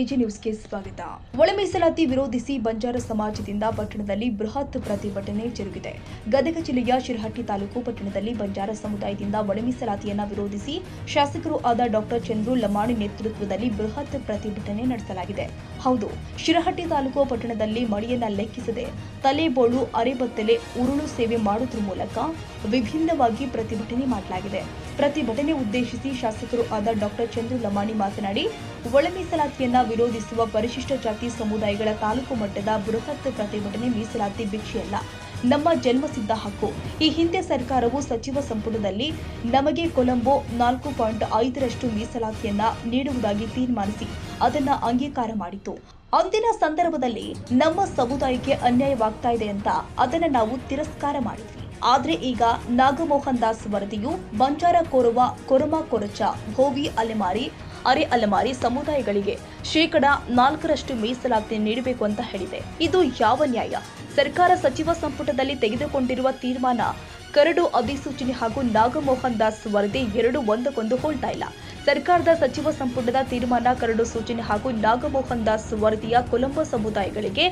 AG ನ್ಯೂಸ್ಗೆ ಸ್ವಾಗತ. ಒಳ ಮೀಸಲಾತಿ ವಿರೋಧಿಸಿ ಬಂಜಾರ ಸಮಾಜದಿಂದ ಪಟ್ಟಣದಲ್ಲಿ ಬೃಹತ್ ಪ್ರತಿಭಟನೆ ಜರುಗಿದೆ. ಗದಗ ಜಿಲ್ಲೆಯ ಶಿರಹಟ್ಟಿ ತಾಲೂಕು ಪಟ್ಟಣದಲ್ಲಿ ಬಂಜಾರ ಸಮುದಾಯದಿಂದ ಒಳ ಮೀಸಲಾತಿಯನ್ನು ವಿರೋಧಿಸಿ ಶಾಸಕರು ಆದ ಡಾಕ್ಟರ್ ಚಂದ್ರು ಲಮಾಣಿ ನೇತೃತ್ವದಲ್ಲಿ ಬೃಹತ್ ಪ್ರತಿಭಟನೆ ನಡೆಸಲಾಗಿದೆ. ಹೌದು, ಶಿರಹಟ್ಟಿ ತಾಲೂಕು ಪಟ್ಟಣದಲ್ಲಿ ಮಳೆಯನ್ನ ಲೆಕ್ಕಿಸದೆ ತಲೆಬೋಳು, ಅರೆಬತ್ತಲೆ, ಉರುಳು ಸೇವೆ ಮಾಡುವುದರ ಮೂಲಕ ವಿಭಿನ್ನವಾಗಿ ಪ್ರತಿಭಟನೆ ಮಾಡಲಾಗಿದೆ. ಪ್ರತಿಭಟನೆ ಉದ್ದೇಶಿಸಿ ಶಾಸಕರು ಆದ ಡಾಕ್ಟರ್ ಚಂದ್ರು ಲಮಾಣಿ ಮಾತನಾಡಿ, ಒಳ ಮೀಸಲಾತಿಯನ್ನ ವಿರೋಧಿಸುವ ಪರಿಶಿಷ್ಟ ಜಾತಿ ಸಮುದಾಯಗಳ ತಾಲೂಕು ಮಟ್ಟದ ಬೃಹತ್ ಪ್ರತಿಭಟನೆ ಮೀಸಲಾತಿ ಭಿಕ್ಷೆಯಲ್ಲ, ನಮ್ಮ ಜನ್ಮಸಿದ್ಧ ಹಕ್ಕು. ಈ ಹಿಂದೆ ಸರ್ಕಾರವು ಸಚಿವ ಸಂಪುಟದಲ್ಲಿ ನಮಗೆ ಕೊಲಂಬೋ 4.5ರಷ್ಟು ಮೀಸಲಾತಿಯನ್ನ ನೀಡುವುದಾಗಿ ತೀರ್ಮಾನಿಸಿ ಅದನ್ನ ಅಂಗೀಕಾರ ಮಾಡಿತು. ಅಂದಿನ ಸಂದರ್ಭದಲ್ಲಿ ನಮ್ಮ ಸಮುದಾಯಕ್ಕೆ ಅನ್ಯಾಯವಾಗ್ತಾ ಇದೆ ಅಂತ ಅದನ್ನ ನಾವು ತಿರಸ್ಕಾರ ಮಾಡಿದ್ವಿ. ಆದ್ರೆ ಈಗ ನಾಗಮೋಹನ್ ದಾಸ್ ವರದಿಯು ಬಂಜಾರ, ಕೋರವ, ಕೊರಮ, ಕೊರಚ, ಭೋವಿ, ಅಲೆಮಾರಿ, ಅರೆ ಅಲೆಮಾರಿ ಸಮುದಾಯಗಳಿಗೆ 4% ಮೀಸಲಾತಿ ನೀಡಬೇಕು ಅಂತ ಹೇಳಿದೆ. ಇದು ಯಾವ ನ್ಯಾಯ? ಸರ್ಕಾರ ಸಚಿವ ಸಂಪುಟದಲ್ಲಿ ತೆಗೆದುಕೊಂಡಿರುವ ತೀರ್ಮಾನ, ಕರಡು ಅಧಿಸೂಚನೆ ಹಾಗೂ ನಾಗಮೋಹನ್ ದಾಸ್ ವರದಿ ಎರಡೂ ಒಂದಕ್ಕೊಂದು ಹೋಲ್ತಾ ಇಲ್ಲ. ಸರ್ಕಾರದ ಸಚಿವ ಸಂಪುಟದ ತೀರ್ಮಾನ, ಕರಡು ಸೂಚನೆ ಹಾಗೂ ನಾಗಮೋಹನ್ ದಾಸ್ ವರದಿಯ ಕೊಲಂಬೋ ಸಮುದಾಯಗಳಿಗೆ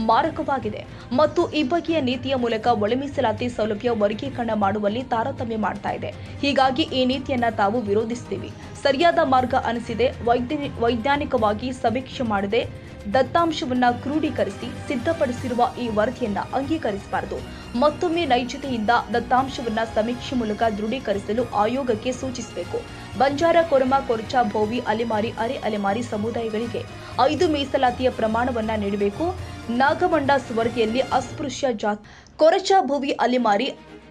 ಮಾರಕವಾಗಿದೆ ಮತ್ತು ಈ ಬಗೆಯ ನೀತಿಯ ಮೂಲಕ ಒಳ ಮೀಸಲಾತಿ ಸೌಲಭ್ಯ ವರ್ಗೀಕರಣ ಮಾಡುವಲ್ಲಿ ತಾರತಮ್ಯ ಮಾಡ್ತಾ ಇದೆ. ಹೀಗಾಗಿ ಈ ನೀತಿಯನ್ನ ತಾವು ವಿರೋಧಿಸ್ತೀವಿ. ಸರಿಯಾದ ಮಾರ್ಗ ಅನಿಸಿದೆ. ವೈಜ್ಞಾನಿಕವಾಗಿ ಸಮೀಕ್ಷೆ ಮಾಡದೆ ದತ್ತಾಂಶವನ್ನ ಕ್ರೋಢೀಕರಿಸಿ ಸಿದ್ಧಪಡಿಸಿರುವ ಈ ವರದಿಯನ್ನ ಅಂಗೀಕರಿಸಬಾರದು. ಮತ್ತೊಮ್ಮೆ ನೈಜತೆಯಿಂದ ದತ್ತಾಂಶವನ್ನ ಸಮೀಕ್ಷೆ ಮೂಲಕ ದೃಢೀಕರಿಸಲು ಆಯೋಗಕ್ಕೆ ಸೂಚಿಸಬೇಕು. ಬಂಜಾರ, ಕೊರಮ, ಕೊರಚ, ಭೋವಿ, ಅಲೆಮಾರಿ, ಅರೆ ಅಲೆಮಾರಿ ಸಮುದಾಯಗಳಿಗೆ 5 ಮೀಸಲಾತಿಯ ಪ್ರಮಾಣವನ್ನ ನೀಡಬೇಕು. ನಾಗಮಂಡಾಸ್ ವರದಿಯಲ್ಲಿ ಅಸ್ಪೃಶ್ಯ ಜಾತಿ ಕೊರಚ, ಭೋವಿ,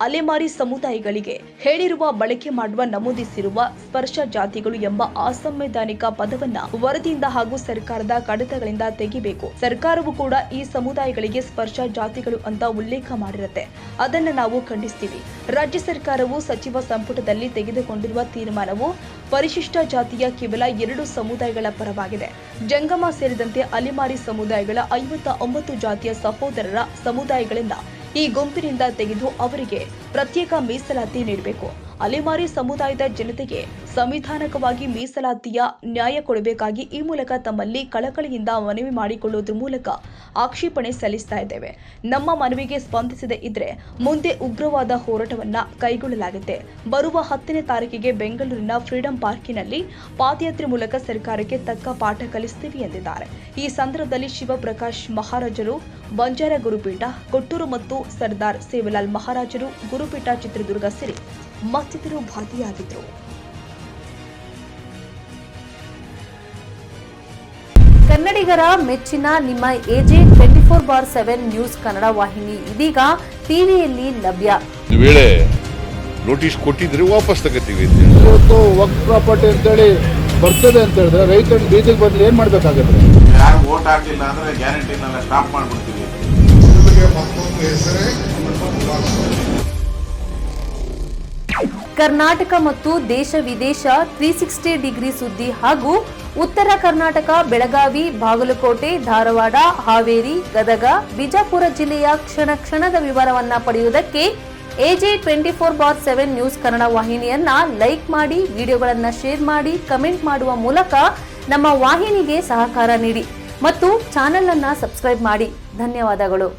ಅಲೆಮಾರಿ ಸಮುದಾಯಗಳಿಗೆ ಹೇಳಿರುವ ಬಳಕೆ ಮಾಡುವ ನಮೂದಿಸಿರುವ ಸ್ಪರ್ಶ ಜಾತಿಗಳು ಎಂಬ ಅಸಂವಿಧಾನಿಕ ಪದವನ್ನ ವರದಿಯಿಂದ ಹಾಗೂ ಸರ್ಕಾರದ ಕಡತಗಳಿಂದ ತೆಗಿಬೇಕು. ಸರ್ಕಾರವು ಕೂಡ ಈ ಸಮುದಾಯಗಳಿಗೆ ಸ್ಪರ್ಶ ಜಾತಿಗಳು ಅಂತ ಉಲ್ಲೇಖ ಮಾಡಿರುತ್ತೆ. ಅದನ್ನ ನಾವು ಖಂಡಿಸ್ತೀವಿ. ರಾಜ್ಯ ಸರ್ಕಾರವು ಸಚಿವ ಸಂಪುಟದಲ್ಲಿ ತೆಗೆದುಕೊಂಡಿರುವ ತೀರ್ಮಾನವು ಪರಿಶಿಷ್ಟ ಜಾತಿಯ ಕೇವಲ 2 ಸಮುದಾಯಗಳ ಪರವಾಗಿದೆ. ಜಂಗಮ ಸೇರಿದಂತೆ ಅಲೆಮಾರಿ ಸಮುದಾಯಗಳ 59 ಜಾತಿಯ ಸಹೋದರರ ಸಮುದಾಯಗಳಿಂದ ಈ ಗುಂಪಿನಿಂದ ತೆಗೆದು ಅವರಿಗೆ ಪ್ರತ್ಯೇಕ ಮೀಸಲಾತಿ ನೀಡಬೇಕು. ಅಲೆಮಾರಿ ಸಮುದಾಯದ ಜನತೆಗೆ ಸಂವಿಧಾನಿಕವಾಗಿ ಮೀಸಲಾತಿಯ ನ್ಯಾಯ ಕೊಡಬೇಕಾಗಿ ಈ ಮೂಲಕ ತಮ್ಮಲ್ಲಿ ಕಳಕಳಿಯಿಂದ ಮನವಿ ಮಾಡಿಕೊಳ್ಳುವುದರ ಮೂಲಕ ಆಕ್ಷೇಪಣೆ ಸಲ್ಲಿಸ್ತಾ ಇದ್ದೇವೆ. ನಮ್ಮ ಮನವಿಗೆ ಸ್ಪಂದಿಸದೇ ಇದ್ರೆ ಮುಂದೆ ಉಗ್ರವಾದ ಹೋರಾಟವನ್ನ ಕೈಗೊಳ್ಳಲಾಗುತ್ತೆ. ಬರುವ 10ನೇ ತಾರೀಕಿಗೆ ಬೆಂಗಳೂರಿನ ಫ್ರೀಡಂ ಪಾರ್ಕಿನಲ್ಲಿ ಪಾದಯಾತ್ರೆ ಮೂಲಕ ಸರ್ಕಾರಕ್ಕೆ ತಕ್ಕ ಪಾಠ ಕಲಿಸ್ತೀವಿ ಎಂದಿದ್ದಾರೆ. ಈ ಸಂದರ್ಭದಲ್ಲಿ ಶಿವಪ್ರಕಾಶ್ ಮಹಾರಾಜರು, ಬಂಜಾರ ಗುರುಪೀಠ ಕೊಟ್ಟೂರು ಮತ್ತು ಸರ್ದಾರ್ ಸೇವಲಾಲ್ ಮಹಾರಾಜರು ಗುರುಪೀಠ ಚಿತ್ರದುರ್ಗ ಸೇರಿ ಮತ್ತಿತರರು ಭಾಗಿಯಾಗಿದ್ದರು. ಕನ್ನಡಿಗರ ಮೆಚ್ಚಿನ ನಿಮ್ಮ ಎಜೆ 24/7 ನ್ಯೂಸ್ ಕನ್ನಡ ವಾಹಿನಿ ಇದೀಗ ಟಿವಿಯಲ್ಲಿ ಲಭ್ಯ. ವೇಳೆ ನೋಟಿಸ್ ಕೊಟ್ಟಿದ್ರೆ ವಾಪಸ್ ತಗೋತೀವಿ. ಇವತ್ತು ವಕ್ಫ್ ಪ್ರಾಪರ್ಟಿ ಅಂತೇಳಿ ಬರ್ತದೆ ಅಂತ ಹೇಳಿದ್ರೆ ರೈತರು ಬೀದಿಗೆ ಬಂದ್ರೆ ಏನ್ ಮಾಡ್ಬೇಕಾಗುತ್ತೆ? ಯಾರು ವೋಟ್ ಹಾಕಿಲ್ಲ ಅಂದ್ರೆ ಗ್ಯಾರಂಟಿನೆಲ್ಲ ಸ್ಟಾಪ್ ಮಾಡ್ಬಿಡ್ತೀವಿ. ಕರ್ನಾಟಕ ಮತ್ತು ದೇಶ ವಿದೇಶ 360 ಡಿಗ್ರಿ ಸುದ್ದಿ ಹಾಗೂ ಉತ್ತರ ಕರ್ನಾಟಕ, ಬೆಳಗಾವಿ, ಬಾಗಲಕೋಟೆ, ಧಾರವಾಡ, ಹಾವೇರಿ, ಗದಗ, ಬಿಜಾಪುರ ಜಿಲ್ಲೆಯ ಕ್ಷಣದ ವಿವರವನ್ನ ಪಡೆಯುವುದಕ್ಕೆ ಎಜೆ 24/7 ನ್ಯೂಸ್ ಕನ್ನಡ ವಾಹಿನಿಯನ್ನ ಲೈಕ್ ಮಾಡಿ, ವಿಡಿಯೋಗಳನ್ನ ಶೇರ್ ಮಾಡಿ, ಕಮೆಂಟ್ ಮಾಡುವ ಮೂಲಕ ನಮ್ಮ ವಾಹಿನಿಗೆ ಸಹಕಾರ ನೀಡಿ ಮತ್ತು ಚಾನೆಲ್ ಅನ್ನ ಸಬ್ಸ್ಕ್ರೈಬ್ ಮಾಡಿ. ಧನ್ಯವಾದಗಳು.